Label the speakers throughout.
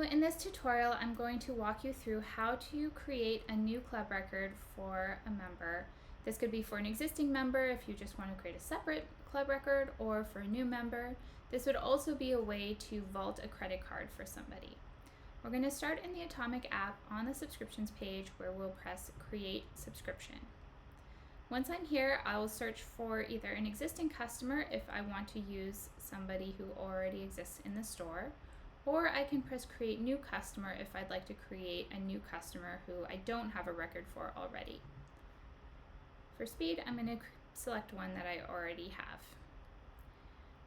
Speaker 1: in this tutorial, I'm going to walk you through how to create a new club record for a member. This could be for an existing member if you just want to create a separate club record, or for a new member. This would also be a way to vault a credit card for somebody. We're going to start in the Awtomic app on the subscriptions page where we'll press Create Subscription. Once I'm here, I will search for either an existing customer if I want to use somebody who already exists in the store, or I can press Create New Customer if I'd like to create a new customer who I don't have a record for already. For speed, I'm going to select one that I already have.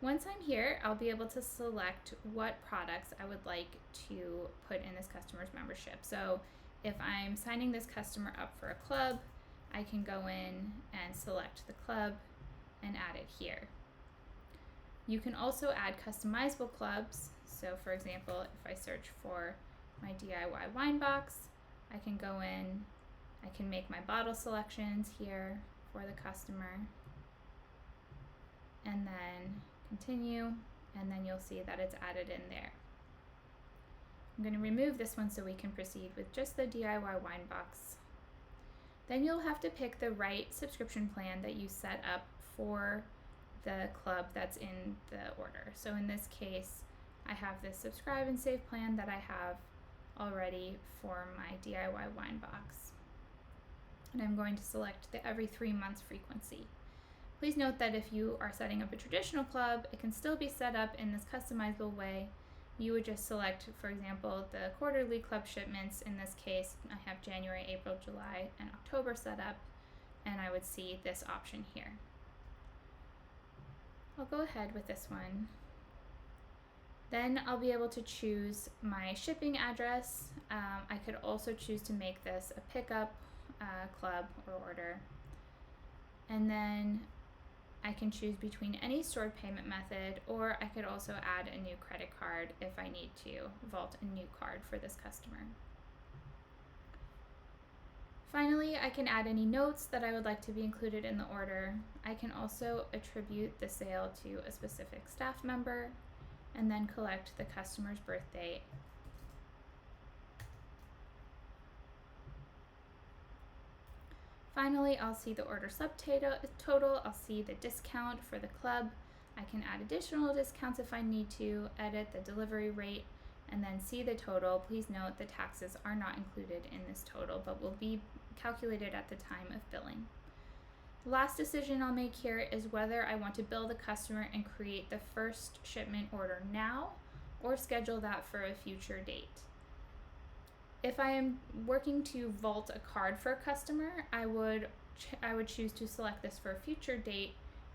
Speaker 1: Once I'm here, I'll be able to select what products I would like to put in this customer's membership. So if I'm signing this customer up for a club, I can go in and select the club and add it here. You can also add customizable clubs. So for example, if I search for my DIY wine box, I can go in, I can make my bottle selections here for the customer, and then continue, and then you'll see that it's added in there. I'm going to remove this one so we can proceed with just the DIY wine box. Then you'll have to pick the right subscription plan that you set up for the club that's in the order. So in this case, I have this subscribe and save plan that I have already for my DIY wine box. And I'm going to select the every 3 months frequency. Please note that if you are setting up a traditional club, it can still be set up in this customizable way. You would just select, for example, the quarterly club shipments. In this case, I have January, April, July, and October set up, and I would see this option here. I'll go ahead with this one. Then I'll be able to choose my shipping address. I could also choose to make this a pickup club or order. And then I can choose between any stored payment method, or I could also add a new credit card if I need to vault a new card for this customer. Finally, I can add any notes that I would like to be included in the order. I can also attribute the sale to a specific staff member, and then collect the customer's birthday. Finally, I'll see the order subtotal, I'll see the discount for the club. I can add additional discounts if I need to, edit the delivery rate, and then see the total. Please note the taxes are not included in this total, but will be calculated at the time of billing. The last decision I'll make here is whether I want to bill the customer and create the first shipment order now, or schedule that for a future date. If I am working to vault a card for a customer, I would choose to select this for a future date,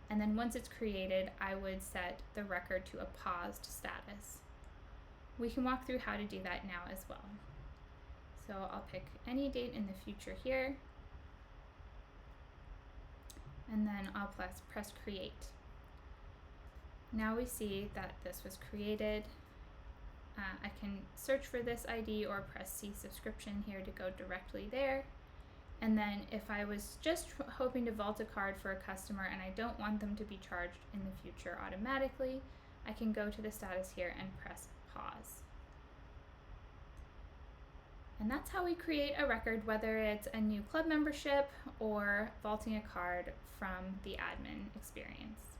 Speaker 1: and then once it's created, I would set the record to a paused status. We can walk through how to do that now as well. So I'll pick any date in the future here, and then I'll press create. Now we see that this was created. I can search for this ID or press See Subscription here to go directly there. And then if I was just hoping to vault a card for a customer and I don't want them to be charged in the future automatically, I can go to the status here and press pause. And that's how we create a record, whether it's a new club membership or vaulting a card from the admin experience.